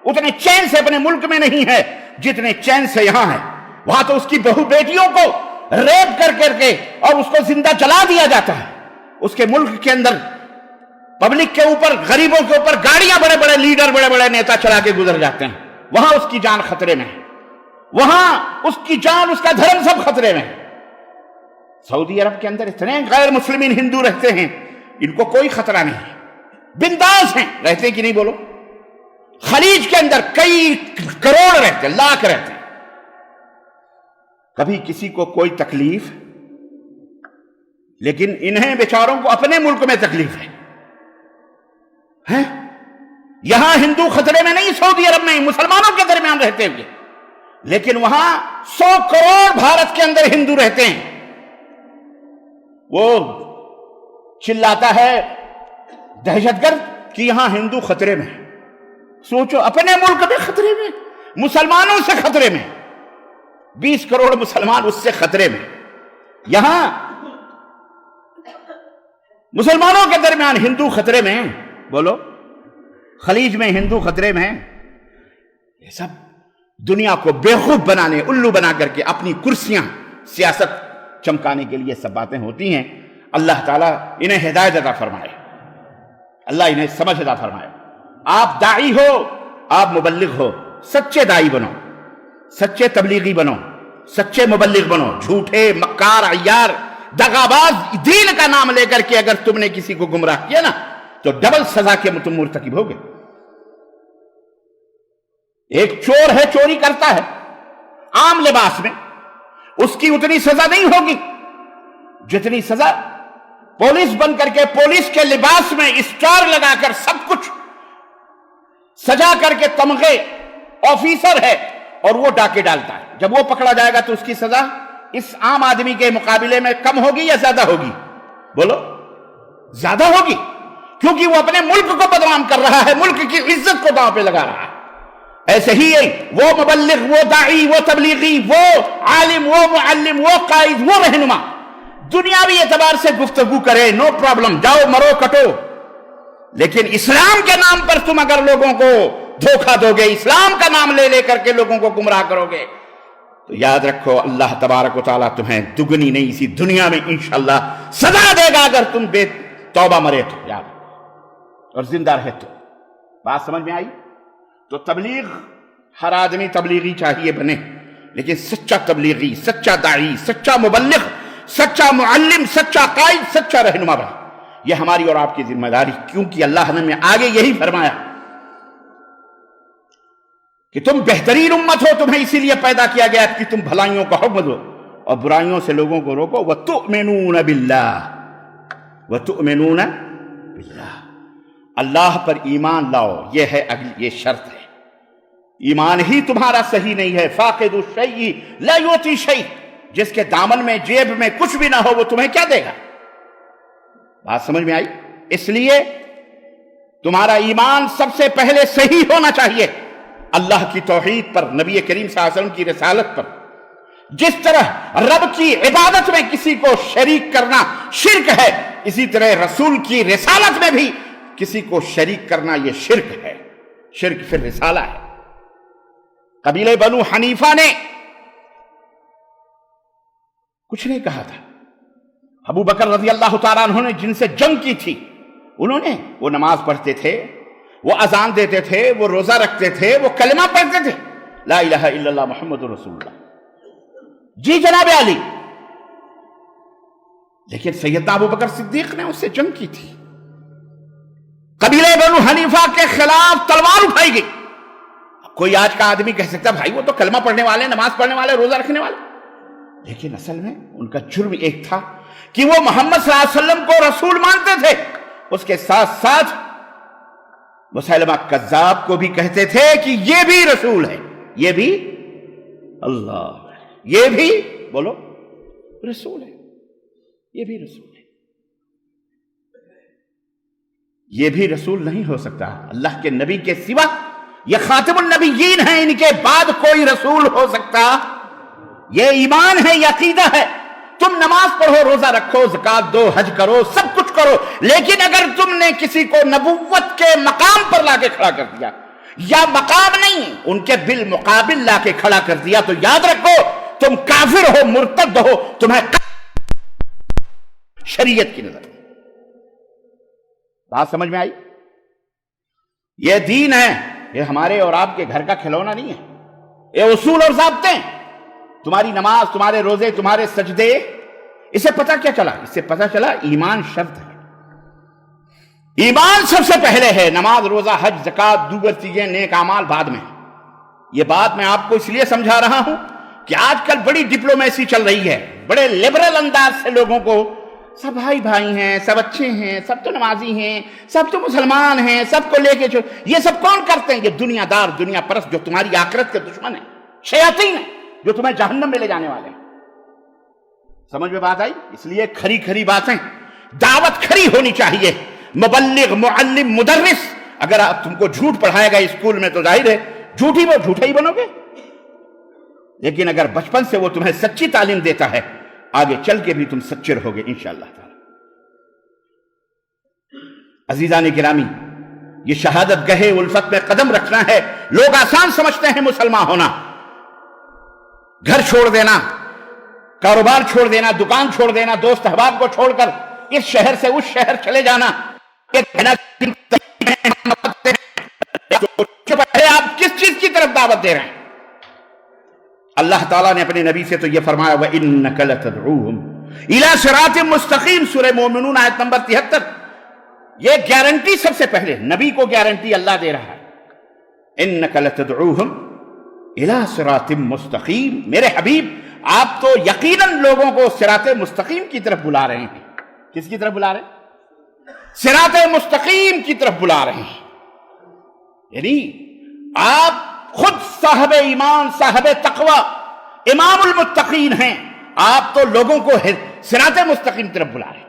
اتنے چین سے اپنے ملک میں نہیں ہے جتنے چین سے یہاں ہے. وہاں تو اس کی بہو بیٹیوں کو ریپ کر کے اور اس کو زندہ جلا دیا جاتا ہے. اس کے ملک کے اندر پبلک کے اوپر، غریبوں کے اوپر گاڑیاں بڑے بڑے لیڈر، بڑے بڑے نیتا چلا کے گزر جاتے ہیں. وہاں اس کی جان خطرے میں ہے، وہاں اس کی جان، اس کا دھرم سب خطرے میں ہے. سعودی عرب کے اندر اتنے غیر مسلمین ہندو رہتے ہیں، ان کو کوئی خطرہ نہیں ہے، بنداز ہیں. رہتے کہ نہیں بولو؟ خلیج کے اندر کئی کروڑ رہتے ہیں، لاکھ رہتے ہیں، کبھی کسی کو کوئی تکلیف. لیکن انہیں بیچاروں کو اپنے ملک میں تکلیف ہے. یہاں ہندو خطرے میں نہیں، سعودی عرب میں مسلمانوں کے درمیان رہتے ہوئے، لیکن وہاں 100 کروڑ بھارت کے اندر ہندو رہتے ہیں. وہ چلاتا ہے دہشت گرد کہ یہاں ہندو خطرے میں. سوچو، اپنے ملک میں خطرے میں، مسلمانوں سے خطرے میں، 20 کروڑ مسلمان اس سے خطرے میں. یہاں مسلمانوں کے درمیان ہندو خطرے میں. بولو، خلیج میں ہندو خطرے میں. یہ سب دنیا کو بیوقوف بنانے، الو بنا کر کے اپنی کرسیاں، سیاست چمکانے کے لیے سب باتیں ہوتی ہیں. اللہ تعالیٰ انہیں ہدایت عطا فرمائے، اللہ انہیں سمجھ عطا فرمائے. آپ داعی ہو، آپ مبلغ ہو، سچے داعی بنو، سچے تبلیغی بنو، سچے مبلغ بنو. جھوٹے، مکار، عیار، دغاباز دین کا نام لے کر کے اگر تم نے کسی کو گمراہ کیا نا تو ڈبل سزا کے تم مرتکب ہوگے. ایک چور ہے، چوری کرتا ہے عام لباس میں، اس کی اتنی سزا نہیں ہوگی جتنی سزا پولیس بن کر کے، پولیس کے لباس میں اسٹار لگا کر، سب کچھ سجا کر کے، تمغے، آفیسر ہے اور وہ ڈاکے ڈالتا ہے. جب وہ پکڑا جائے گا تو اس کی سزا اس عام آدمی کے مقابلے میں کم ہوگی یا زیادہ ہوگی؟ بولو، زیادہ ہوگی، کیونکہ وہ اپنے ملک کو بدنام کر رہا ہے، ملک کی عزت کو داؤں پہ لگا رہا ہے۔ ایسے ہی وہ مبلغ، وہ داعی، وہ تبلیغی، وہ عالم، وہ معلم، وہ قائد، وہ رہنما دنیاوی اعتبار سے گفتگو کرے، نو پرابلم، جاؤ مرو کٹو، لیکن اسلام کے نام پر تم اگر لوگوں کو دھوکہ دو گے، اسلام کا نام لے لے کر کے لوگوں کو گمراہ کرو گے، تو یاد رکھو اللہ تبارک و تعالیٰ تمہیں دگنی نہیں اسی دنیا میں انشاءاللہ سزا دے گا اگر تم بے توبہ مرے تو، یاد اور زندہ رہے تو۔ بات سمجھ میں آئی؟ تو تبلیغ، ہر آدمی تبلیغی چاہیے بنے، لیکن سچا تبلیغی، سچا داعی، سچا مبلغ، سچا معلم، سچا قائد، سچا رہنما بنے، یہ ہماری اور آپ کی ذمہ داری، کیونکہ اللہ نے آگے یہی فرمایا کہ تم بہترین امت ہو، تمہیں اسی لیے پیدا کیا گیا کہ تم بھلائیوں کا حکم دو اور برائیوں سے لوگوں کو روکو۔ وَتُؤْمِنُونَ بِاللَّهِ وَتُؤْمِنُونَ بِاللَّهِ، اللہ پر ایمان لاؤ، یہ ہے یہ شرط ہے۔ ایمان ہی تمہارا صحیح نہیں ہے، فاقد الشیء لا یعطی شیء، جس کے دامن میں جیب میں کچھ بھی نہ ہو وہ تمہیں کیا دے گا؟ بات سمجھ میں آئی؟ اس لیے تمہارا ایمان سب سے پہلے صحیح ہونا چاہیے، اللہ کی توحید پر، نبی کریم صلی اللہ علیہ وسلم کی رسالت پر۔ جس طرح رب کی عبادت میں کسی کو شریک کرنا شرک ہے، اسی طرح رسول کی رسالت میں بھی کسی کو شریک کرنا یہ شرک ہے، شرک پھر رسالہ ہے۔ قبیلہ بنو حنیفہ نے کچھ نہیں کہا تھا، ابو بکر رضی اللہ تعالیٰ عنہ نے جن سے جنگ کی تھی، انہوں نے، وہ نماز پڑھتے تھے، وہ اذان دیتے تھے، وہ روزہ رکھتے تھے، وہ کلمہ پڑھتے تھے، لا الہ الا اللہ محمد رسول اللہ، جی جناب علی، لیکن سیدنا ابو بکر صدیق نے اس سے جنگ کی تھی۔ قبیلہ بنو حنیفہ کے خلاف تلوار اٹھائی گئی۔ کوئی آج کا آدمی کہہ سکتا بھائی وہ تو کلمہ پڑھنے والے، نماز پڑھنے والے، روزہ رکھنے والے، لیکن اصل میں ان کا جرم ایک تھا کہ وہ محمد صلی اللہ علیہ وسلم کو رسول مانتے تھے، اس کے ساتھ ساتھ مسیلمہ کذاب کو بھی کہتے تھے کہ یہ بھی رسول ہے، یہ بھی اللہ، یہ بھی بولو رسول ہے، یہ بھی رسول ہے۔ یہ بھی رسول نہیں ہو سکتا اللہ کے نبی کے سوا، یہ خاتم النبیین ہیں، ان کے بعد کوئی رسول ہو سکتا؟ یہ ایمان ہے، یہ عقیدہ ہے۔ تم نماز پڑھو، روزہ رکھو، زکوٰۃ دو، حج کرو، سب کچھ کرو، لیکن اگر تم نے کسی کو نبوت کے مقام پر لا کے کھڑا کر دیا، یا مقام نہیں ان کے بالمقابل لا کے کھڑا کر دیا، تو یاد رکھو تم کافر ہو، مرتد ہو، تمہیں شریعت کی نظر۔ بات سمجھ میں آئی؟ یہ دین ہے، یہ ہمارے اور آپ کے گھر کا کھلونا نہیں ہے، یہ اصول اور ضابطے ہیں۔ تمہاری نماز، تمہارے روزے، تمہارے سجدے، اسے پتہ کیا چلا؟ اس سے پتہ چلا ایمان شرط ہے، ایمان سب سے پہلے ہے، نماز، روزہ، حج، زکوٰۃ، دیگر چیزیں، نیک اعمال بعد میں۔ یہ بات میں آپ کو اس لیے سمجھا رہا ہوں کہ آج کل بڑی ڈپلومیسی چل رہی ہے، بڑے لبرل انداز سے لوگوں کو سب بھائی بھائی ہیں، سب اچھے ہیں، سب تو نمازی ہیں، سب تو مسلمان ہیں، سب کو لے کے یہ سب کون کرتے ہیں؟ یہ دنیا دار، دنیا پرست جو تمہاری آخرت کے دشمن ہیں، شیاطین ہیں، جو تمہیں جہنم میں لے جانے والے ہیں۔ سمجھ میں بات آئی؟ اس لیے کھری کھری باتیں، دعوت کھری ہونی چاہیے۔ مبلغ، معلم، مدرس اگر آپ تم کو جھوٹ پڑھائے گا اسکول میں تو ظاہر ہے جھوٹی وہ جھوٹا ہی بنو گے، لیکن اگر بچپن سے وہ تمہیں سچی تعلیم دیتا ہے، آگے چل کے بھی تم سچے رہو گے انشاءاللہ تعالی۔ عزیزان گرامی، یہ شہادت گہے الفت میں قدم رکھنا ہے۔ لوگ آسان سمجھتے ہیں مسلمان ہونا، گھر چھوڑ دینا، کاروبار چھوڑ دینا، دکان چھوڑ دینا، دوست احباب کو چھوڑ کر اس شہر سے اس شہر چلے جانا۔ آپ کس چیز کی طرف دعوت دے رہے ہیں؟ اللہ تعالیٰ نے اپنے نبی سے تو یہ فرمایا وَإِنَّكَ لَتَدْعُوهُمْ إِلَى صِرَاطٍ مُسْتَقِيمٍ سورہ مومنون آیت نمبر 73۔ یہ گارنٹی سب سے پہلے نبی کو گارنٹی اللہ دے رہا ہے، إِنَّكَ لَتَدْعُوهُمْ إِلَى صِرَاطٍ مُسْتَقِيمٍ، میرے حبیب آپ تو یقیناً لوگوں کو صراط مستقیم کی طرف بلا رہے ہیں۔ کس کی طرف بلا رہے ہیں؟ صراط مستقیم کی طرف بلا رہے ہیں، یعنی آپ خود صاحب ایمان، صاحب تقوی، امام المتقین ہیں، آپ تو لوگوں کو صراط مستقیم طرف بلا رہے ہیں،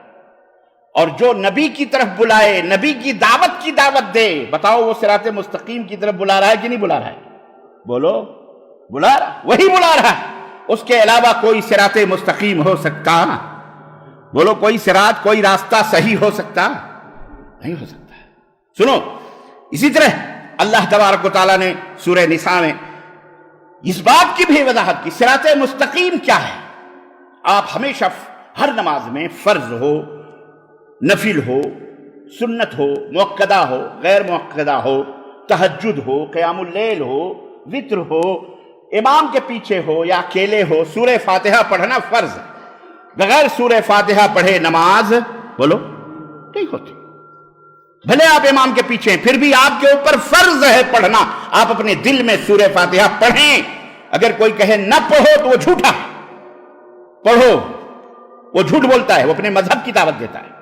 اور جو نبی کی طرف بلائے، نبی کی دعوت کی دعوت دے، بتاؤ وہ صراط مستقیم کی طرف بلا رہا ہے کہ نہیں بلا رہا ہے؟ بولو، بلا رہا، وہی بلا رہا ہے۔ اس کے علاوہ کوئی صراط مستقیم ہو سکتا؟ بولو، کوئی صراط، کوئی راستہ صحیح ہو سکتا؟ نہیں ہو سکتا۔ سنو، اسی طرح اللہ تبارک و تعالیٰ نے سورہ نساء میں اس بات کی بھی وضاحت کی، صراط مستقیم کیا ہے۔ آپ ہمیشہ ہر نماز میں، فرض ہو، نفل ہو، سنت ہو، مؤکدہ ہو، غیر مؤکدہ ہو، تہجد ہو، قیام اللیل ہو، وتر ہو، امام کے پیچھے ہو یا اکیلے ہو، سورہ فاتحہ پڑھنا فرض ہے۔ بغیر سورہ فاتحہ پڑھے نماز، بولو، نہیں ہوتی۔ بھلے آپ امام کے پیچھے ہیں، پھر بھی آپ کے اوپر فرض ہے پڑھنا۔ آپ اپنے دل میں سورہ فاتحہ پڑھیں۔ اگر کوئی کہے نہ پڑھو تو وہ جھوٹا ہے، پڑھو، وہ جھوٹ بولتا ہے، وہ اپنے مذہب کی دعوت دیتا ہے۔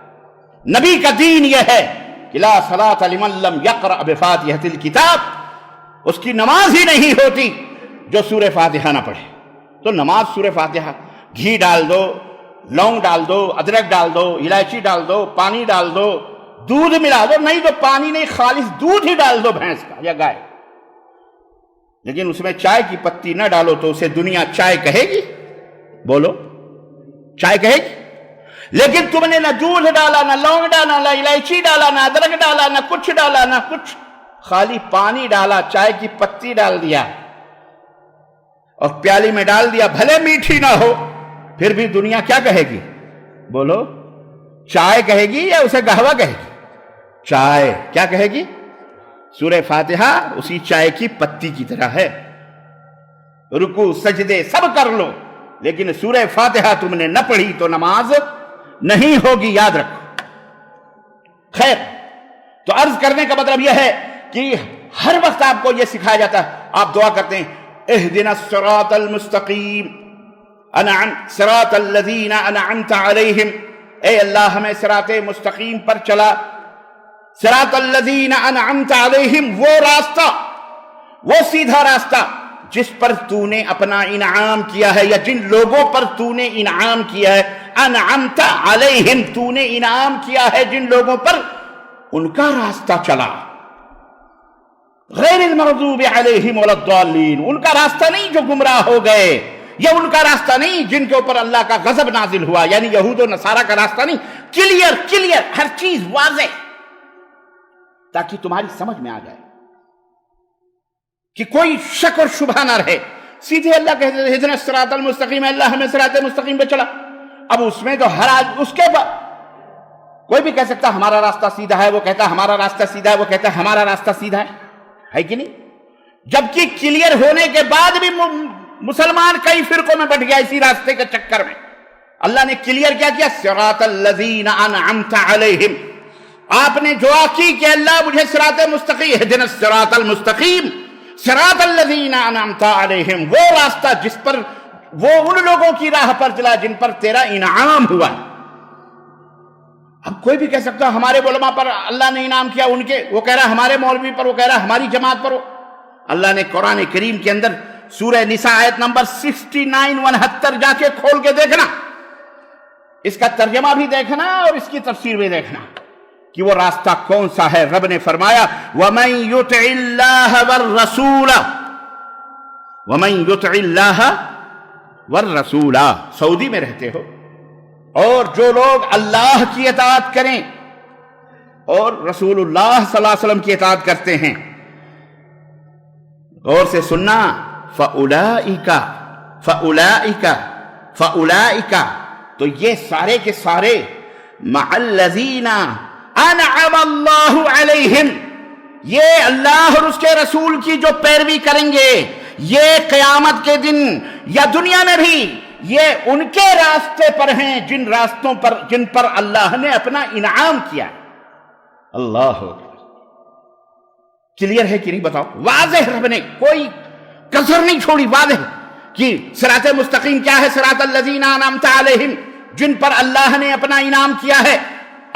نبی کا دین یہ ہے کہ لا صلاۃ لمن لم یقرأ بفاتحۃ الکتاب، اس کی نماز ہی نہیں ہوتی جو سورہ فاتحہ نہ پڑھے۔ تو نماز سورہ فاتحہ، گھی ڈال دو، لونگ ڈال دو، ادرک ڈال دو، الائچی ڈال دو، پانی ڈال دو، دودھ ملا دو، نہیں تو پانی نہیں، خالص دودھ ہی ڈال دو بھینس کا یا گائے، لیکن اس میں چائے کی پتی نہ ڈالو تو اسے دنیا چائے کہے گی؟ بولو، چائے کہے گی؟ لیکن تم نے نہ دودھ ڈالا، نہ لونگ ڈالا، نہ الائچی ڈالا، نہ ادرک ڈالا، نہ کچھ ڈالا، نہ کچھ، خالی پانی ڈالا، چائے کی پتی ڈال دیا اور پیالی میں ڈال دیا، بھلے میٹھی نہ ہو، پھر بھی دنیا کیا کہے گی؟ بولو، چائے کہے گی یا اسے قہوہ کہے گی؟ چائے۔ کیا کہے گی؟ سورہ فاتحہ اسی چائے کی پتی کی طرح ہے، رکوع سجدے سب کر لو، لیکن سورہ فاتحہ تم نے نہ پڑھی تو نماز نہیں ہوگی، یاد رکھو۔ خیر، تو عرض کرنے کا مطلب یہ ہے کہ ہر وقت آپ کو یہ سکھایا جاتا ہے، آپ دعا کرتے ہیں اہدنا الصراط المستقیم، صراط الذین انعمت علیہم، اے اللہ ہمیں صراط مستقیم پر چلا، صراط الذین انعمت علیہم، وہ راستہ، وہ سیدھا راستہ جس پر تو نے اپنا انعام کیا ہے، یا جن لوگوں پر تو نے انعام کیا ہے، انعمت علیہم، تو نے انعام کیا ہے جن لوگوں پر، ان کا راستہ چلا، غیر المغضوب علیہم ولا الضالین، ان کا راستہ نہیں جو گمراہ ہو گئے، یا ان کا راستہ نہیں جن کے اوپر اللہ کا غضب نازل ہوا، یعنی یہود و نصارہ کا راستہ نہیں، کلیئر، ہر چیز واضح، تاکہ تمہاری سمجھ میں آ جائے کہ کوئی شک اور شبہ نہ رہے۔ سیدھے اللہ کہتے ہیں اہدنا الصراط المستقیم، اللہ ہمیں صراط مستقیم پہ چلا۔ اب اس میں تو ہر آج اس کے بعد کوئی بھی کہہ سکتا ہمارا راستہ سیدھا ہے، وہ کہتا ہمارا راستہ سیدھا ہے، وہ کہتا ہمارا راستہ سیدھا ہے کہ نہیں؟ جبکہ کلیئر ہونے کے بعد بھی مسلمان کئی فرقوں میں بٹ گیا اسی راستے کے چکر میں۔ اللہ نے کلیئر کیا کیا؟ صراط الذین انعمت علیہم، آپ نے دعا کی کہ اللہ مجھے صراط مستقیم، اہدنا الصراط المستقیم، صراط الذین انعمت علیہم، وہ راستہ جس پر، وہ ان لوگوں کی راہ پر چلا جن پر تیرا انعام ہوا۔ اب کوئی بھی کہہ سکتا ہمارے علماء پر اللہ نے انعام کیا، ان کے، وہ کہہ رہا ہمارے مولوی پر، وہ کہہ رہا ہماری جماعت پر۔ اللہ نے قرآن کریم کے اندر سورہ نساء آیت نمبر 69-69 جا کے کھول کے دیکھنا، اس کا ترجمہ بھی دیکھنا اور اس کی تفسیر بھی دیکھنا کہ وہ راستہ کون سا ہے۔ رب نے فرمایا وَمَن يُطِعِ اللَّهَ وَالرَّسُولَ، وَمَن يُطِعِ اللَّهَ وَالرَّسُولَ، سعودی میں رہتے ہو، اور جو لوگ اللہ کی اطاعت کریں اور رسول اللہ صلی اللہ علیہ وسلم کی اطاعت کرتے ہیں، غور سے سننا، فَأُولَئِكَ، تو یہ سارے کے سارے مَعَ الَّذِينَ انعم اللہ علیہم، یہ اللہ اور اس کے رسول کی جو پیروی کریں گے، یہ قیامت کے دن یا دنیا میں بھی یہ ان کے راستے پر ہیں جن راستوں پر، جن پر اللہ نے اپنا انعام کیا۔ اللہ کلیئر ہے کہ نہیں؟ بتاؤ، واضح، رب نے کوئی کسر نہیں چھوڑی، واضح کہ صراط مستقیم کیا ہے؟ صراط الذین انعمت علیہم، جن پر اللہ نے اپنا انعام کیا ہے۔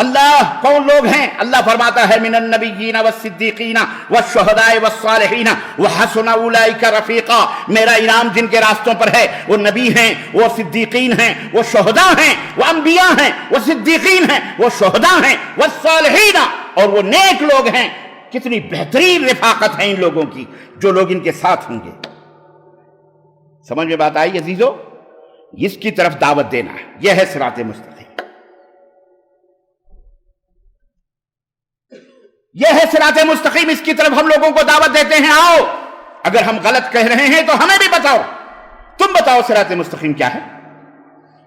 اللہ کون لوگ ہیں؟ اللہ فرماتا ہے من النبیین والصدیقین والشہداء والصالحین وحسن اولئک رفیقا، میرا انعام جن کے راستوں پر ہے وہ نبی ہیں، وہ صدیقین ہیں، وہ شہداء ہیں، وہ انبیاء ہیں، وہ صدیقین ہیں، وہ شہداء ہیں، والصالحین، اور وہ نیک لوگ ہیں۔ کتنی بہترین رفاقت ہے ان لوگوں کی جو لوگ ان کے ساتھ ہوں گے۔ سمجھ میں بات آئی عزیزو؟ اس کی طرف دعوت دینا ہے، یہ ہے صراط مستقیم، یہ ہے صراط مستقیم، اس کی طرف ہم لوگوں کو دعوت دیتے ہیں، آؤ۔ اگر ہم غلط کہہ رہے ہیں تو ہمیں بھی بتاؤ، تم بتاؤ صراط مستقیم کیا ہے؟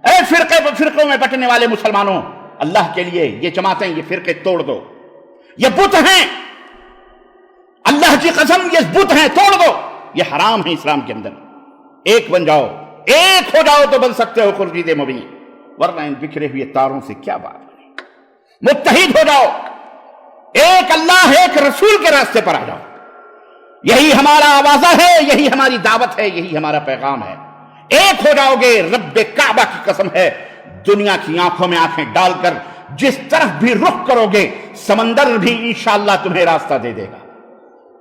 اے فرقوں میں بٹنے والے مسلمانوں، اللہ کے لیے یہ جماعتیں، یہ فرقے توڑ دو، یہ بت ہیں، اللہ کی قسم یہ بت ہیں، توڑ دو، یہ حرام ہے اسلام کے اندر۔ ایک بن جاؤ، ایک ہو جاؤ تو بن سکتے ہو خورشید مبین، ورنہ ان بکھرے ہوئے تاروں سے کیا بات ہے؟ متحد ہو جاؤ، ایک اللہ ایک رسول کے راستے پر آ جاؤ، یہی ہمارا آوازہ ہے، یہی ہماری دعوت ہے، یہی ہمارا پیغام ہے۔ ایک ہو جاؤ گے، رب کعبہ کی قسم ہے، دنیا کی آنکھوں میں آنکھیں ڈال کر جس طرف بھی رخ کرو گے سمندر بھی انشاءاللہ تمہیں راستہ دے دے گا۔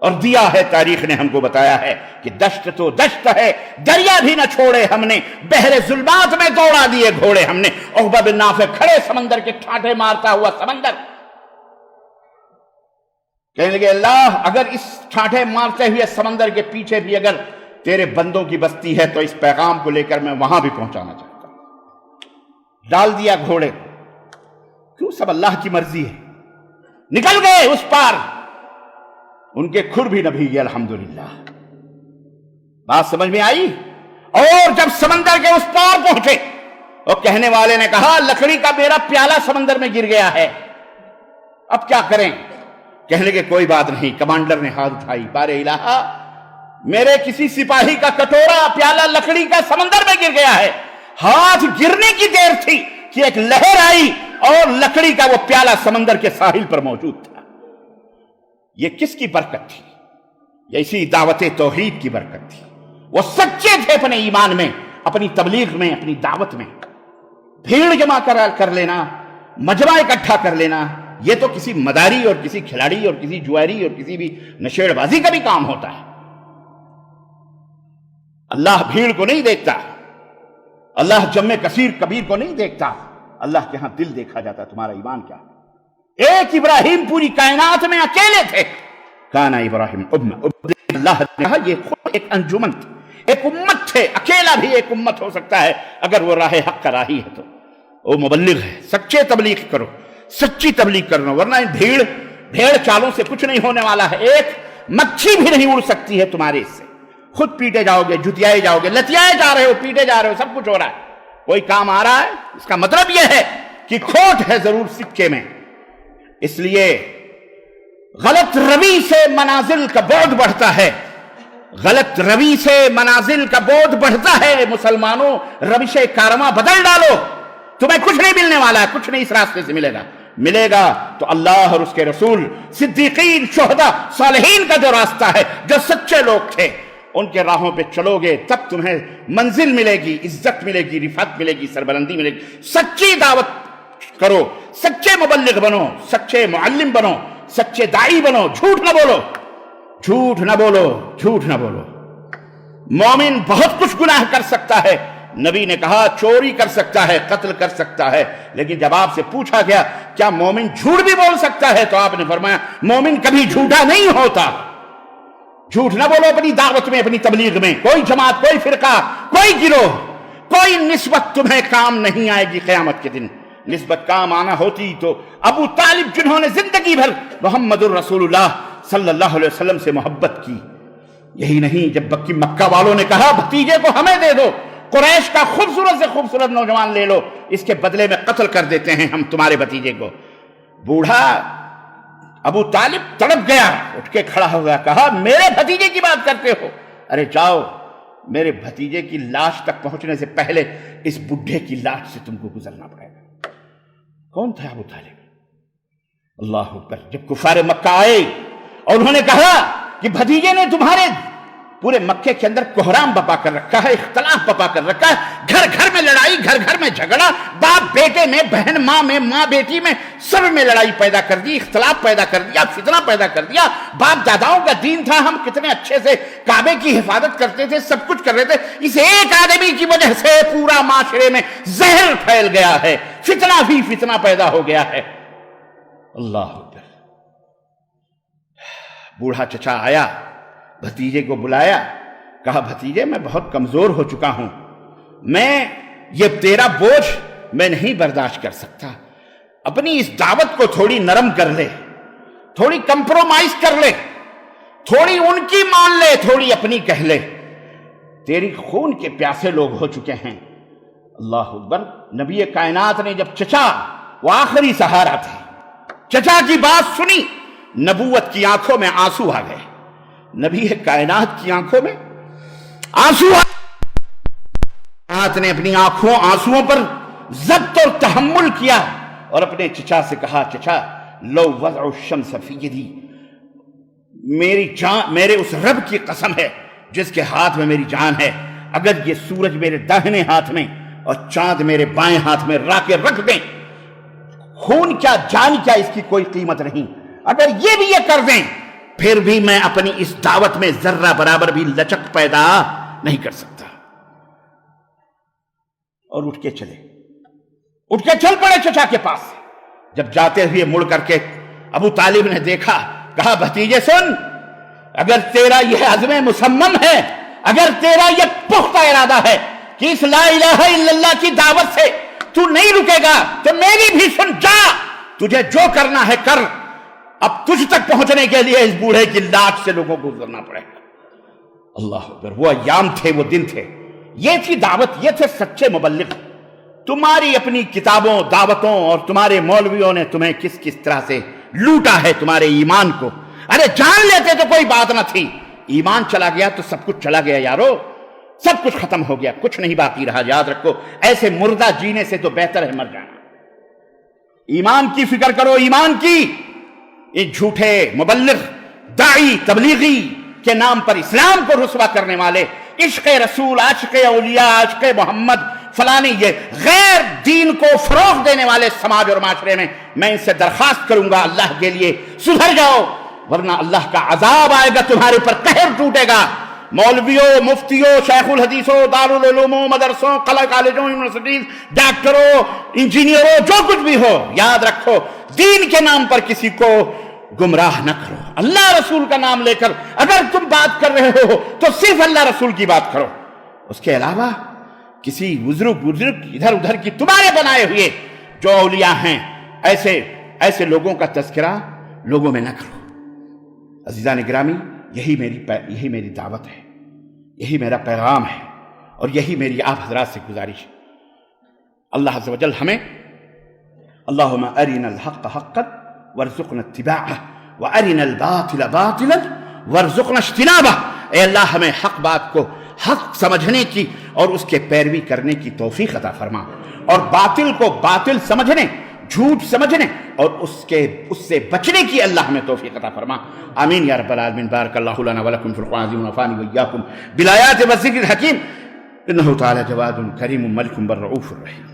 اور دیا ہے، تاریخ نے ہم کو بتایا ہے کہ دشت تو دشت ہے، دریا بھی نہ چھوڑے ہم نے، بحر ظلمات میں دوڑا دیے گھوڑے ہم نے۔ عقبہ بن نافع کھڑے سمندر کے ٹھاٹھے مارتا ہوا سمندر، کہنے لگے اللہ اگر اس ٹھاٹھے مارتے ہوئے سمندر کے پیچھے بھی اگر تیرے بندوں کی بستی ہے تو اس پیغام کو لے کر میں وہاں بھی پہنچانا چاہتا ہوں۔ ڈال دیا گھوڑے، کیوں؟ سب اللہ کی مرضی ہے۔ نکل گئے اس پار، ان کے کھر بھی نہ بھیگے الحمدللہ۔ بات سمجھ میں آئی؟ اور جب سمندر کے اس پار پہنچے، اور کہنے والے نے کہا لکڑی کا میرا پیالہ سمندر میں گر گیا ہے، اب کیا کریں؟ کہنے لگے کوئی بات نہیں۔ کمانڈر نے ہاتھ اٹھائی، بار الہ میرے کسی سپاہی کا کٹورا پیالہ لکڑی کا سمندر میں گر گیا ہے۔ ہاتھ گرنے کی دیر تھی کہ ایک لہر آئی اور لکڑی کا وہ پیالہ سمندر کے ساحل پر موجود تھا۔ یہ کس کی برکت تھی؟ یہ اسی دعوت توحید کی برکت تھی۔ وہ سچے تھے اپنے ایمان میں، اپنی تبلیغ میں، اپنی دعوت میں۔ بھیڑ جمع کر لینا، مجمع اکٹھا کر لینا، یہ تو کسی مداری اور کسی کھلاڑی اور کسی جواری اور کسی بھی نشیڑ بازی کا بھی کام ہوتا ہے۔ اللہ بھیڑ کو نہیں دیکھتا، اللہ جمع کثیر کبیر کو نہیں دیکھتا، اللہ کے ہاں دل دیکھا جاتا۔ تمہارا ایمان کیا؟ ایک ابراہیم پوری کائنات میں اکیلے تھے، کانا ابراہیم اللہ نے کہا یہ خود ایک انجمن تھی، ایک امت تھے، اکیلا بھی ایک امت ہو سکتا ہے اگر وہ راہ حق کا راہی ہے تو وہ مبلغ ہے۔ سچے تبلیغ کرو، سچی تبلیغ کرنا، ورنہ بھیڑ چالوں سے کچھ نہیں ہونے والا ہے۔ ایک مکھی بھی نہیں اڑ سکتی ہے تمہارے اس سے، خود پیٹے جاؤ گے، جتیائے جاؤ گے، لتیائے جا رہے ہو، پیٹے جا رہے ہو، سب کچھ ہو رہا ہے، کوئی کام آ رہا ہے؟ اس کا مطلب یہ ہے کہ کھوٹ ہے ضرور سکے میں۔ اس لیے غلط روی سے منازل کا بعد بڑھتا ہے، غلط روی سے منازل کا بعد بڑھتا ہے۔ مسلمانوں روش کارواں بدل ڈالو، تمہیں کچھ نہیں ملنے والا ہے، کچھ نہیں اس راستے سے ملے گا تو اللہ اور اس کے رسول، صدیقین، شہداء، صالحین کا جو راستہ ہے، جو سچے لوگ تھے، ان کے راہوں پہ چلو گے تب تمہیں منزل ملے گی، عزت ملے گی، رفعت ملے گی، سربلندی ملے گی۔ سچی دعوت کرو، سچے مبلغ بنو، سچے معلم بنو، سچے داعی بنو، جھوٹ نہ بولو، جھوٹ نہ بولو، جھوٹ نہ بولو۔ مومن بہت کچھ گناہ کر سکتا ہے، نبی نے کہا چوری کر سکتا ہے، قتل کر سکتا ہے، لیکن جب آپ سے پوچھا گیا کیا مومن جھوٹ بھی بول سکتا ہے تو آپ نے فرمایا مومن کبھی جھوٹا نہیں ہوتا۔ جھوٹ نہ بولو اپنی دعوت میں، اپنی تبلیغ میں۔ کوئی جماعت، کوئی فرقہ، کوئی گروہ، کوئی نسبت تمہیں کام نہیں آئے گی قیامت کے دن۔ نسبت کام آنا ہوتی تو ابو طالب جنہوں نے زندگی بھر محمد الرسول اللہ صلی اللہ علیہ وسلم سے محبت کی، یہی نہیں جب مکہ والوں نے کہا بھتیجے کو ہمیں دے دو، قریش کا خوبصورت سے خوبصورت نوجوان لے لو، اس کے بدلے میں قتل کر دیتے ہیں ہم تمہارے بھتیجے کو، بوڑھا ابو طالب تڑپ گیا، اٹھ کے کھڑا ہو گیا، کہا میرے بھتیجے کی بات کرتے ہو؟ ارے جاؤ، میرے بھتیجے کی لاش تک پہنچنے سے پہلے اس بڈھے کی لاش سے تم کو گزرنا پڑے گا۔ کون تھا ابو طالب؟ اللہ اکبر۔ جب کفار مکہ آئے اور انہوں نے کہا کہ بھتیجے نے تمہارے پورے مکے کے اندر کوہرام بپا کر رکھا ہے، اختلاف بپا کر رکھا ہے، گھر گھر میں لڑائی، گھر گھر میں جھگڑا، باپ بیٹے میں، بہن ماں میں، ماں بیٹی میں، سب میں لڑائی پیدا کر دی، اختلاف پیدا کر دیا، فتنہ پیدا کر دیا۔ باپ داداؤں کا دین تھا، ہم کتنے اچھے سے کعبے کی حفاظت کرتے تھے، سب کچھ کر رہے تھے، اس ایک آدمی کی وجہ سے پورا معاشرے میں زہر پھیل گیا ہے، فتنہ بھی فتنہ پیدا ہو گیا ہے۔ اللہ اکبر۔ بوڑھا چچا آیا، بھتیجے کو بلایا، کہا بھتیجے میں بہت کمزور ہو چکا ہوں، میں یہ تیرا بوجھ میں نہیں برداشت کر سکتا، اپنی اس دعوت کو تھوڑی نرم کر لے، تھوڑی کمپرومائز کر لے، تھوڑی ان کی مان لے، تھوڑی اپنی کہہ لے، تیری خون کے پیاسے لوگ ہو چکے ہیں۔ اللہ اکبر۔ نبی کائنات نے جب چچا، وہ آخری سہارا تھے، چچا کی بات سنی، نبوت کی آنکھوں میں آنسو آ گئے، نبی کائنات کی آنکھوں میں آنسو آ گئے۔ نے اپنی آنسوؤں پر ضبط اور تحمل کیا اور اپنے چچا سے کہا، چچا لو وضع الشمس فی یدی، میری جان، میرے اس رب کی قسم ہے جس کے ہاتھ میں میری جان ہے، اگر یہ سورج میرے داہنے ہاتھ میں اور چاند میرے بائیں ہاتھ میں لا کے رکھ دیں، خون کیا جان کیا اس کی کوئی قیمت نہیں، اگر یہ کر دیں، پھر بھی میں اپنی اس دعوت میں ذرہ برابر بھی لچک پیدا نہیں کر سکتا۔ اور اٹھ کے چل پڑے چچا کے پاس۔ جب جاتے ہوئے مڑ کر کے ابو طالب نے دیکھا، کہا بھتیجے سن، اگر تیرا یہ عزم مصمم ہے، اگر تیرا یہ پختہ ارادہ ہے کہ اس لا الہ الا اللہ کی دعوت سے تو نہیں رکے گا، تو میری بھی سن، جا، تجھے جو کرنا ہے کر، اب تجھ تک پہنچنے کے لیے اس بوڑھے کی لاش سے لوگوں کو گزرنا پڑے گا۔ اللہ اکبر۔ وہ ایام تھے، وہ دن تھے، یہ تھی دعوت، یہ تھے سچے مبلغ۔ تمہاری اپنی کتابوں، دعوتوں اور تمہارے مولویوں نے تمہیں کس کس طرح سے لوٹا ہے تمہارے ایمان کو۔ ارے جان لیتے تو کوئی بات نہ تھی، ایمان چلا گیا تو سب کچھ چلا گیا یارو، سب کچھ ختم ہو گیا، کچھ نہیں باقی رہا۔ یاد رکھو، ایسے مردہ جینے سے تو بہتر ہے مر جانا۔ ایمان کی فکر کرو، ایمان کی۔ یہ جھوٹے مبلغ، داعی، تبلیغی کے نام پر اسلام کو رسوا کرنے والے، عشق رسول، عاشق اولیاء، عاشق محمد فلانے، یہ غیر دین کو فروغ دینے والے سماج اور معاشرے میں ان سے درخواست کروں گا، اللہ کے لیے سدھر جاؤ، ورنہ اللہ کا عذاب آئے گا، تمہارے پر قہر ٹوٹے گا۔ مولویوں، مفتیوں، شیخ الحدیثوں، دارالعلوموں، مدرسوں، کالجوں، یونیورسٹیز، ڈاکٹروں، انجینئروں، جو کچھ بھی ہو، یاد رکھو دین کے نام پر کسی کو گمراہ نہ کرو۔ اللہ رسول کا نام لے کر اگر تم بات کر رہے ہو تو صرف اللہ رسول کی بات کرو، اس کے علاوہ کسی بزرگ ادھر ادھر کی تمہارے بنائے ہوئے جو اولیاء ہیں، ایسے لوگوں کا تذکرہ لوگوں میں نہ کرو۔ عزیزان گرامی، یہی میری دعوت ہے، یہی میرا پیغام ہے، اور یہی میری آپ حضرات سے گزارش ہے۔ اللہ عز و جل ہمیں اللہم ارنا الحق حقا وارزقنا اتباعہ وارنا الباطل باطلا وارزقنا اجتنابہ۔ اے اللہ ہمیں حق بات کو حق سمجھنے کی اور اس کے پیروی کرنے کی توفیق عطا فرما، اور باطل کو باطل سمجھنے، جھوٹ سمجھنے اور اس سے بچنے کی اللہ ہمیں توفیق عطا فرما۔ آمین یا رب العالمین۔ بارک اللہ لنا ولکم فی القرآن العظیم ونفعني وإياکم بالآیات والذکر الحکیم، انہ تعالی جواد کریم ملک بر رؤوف الرحیم۔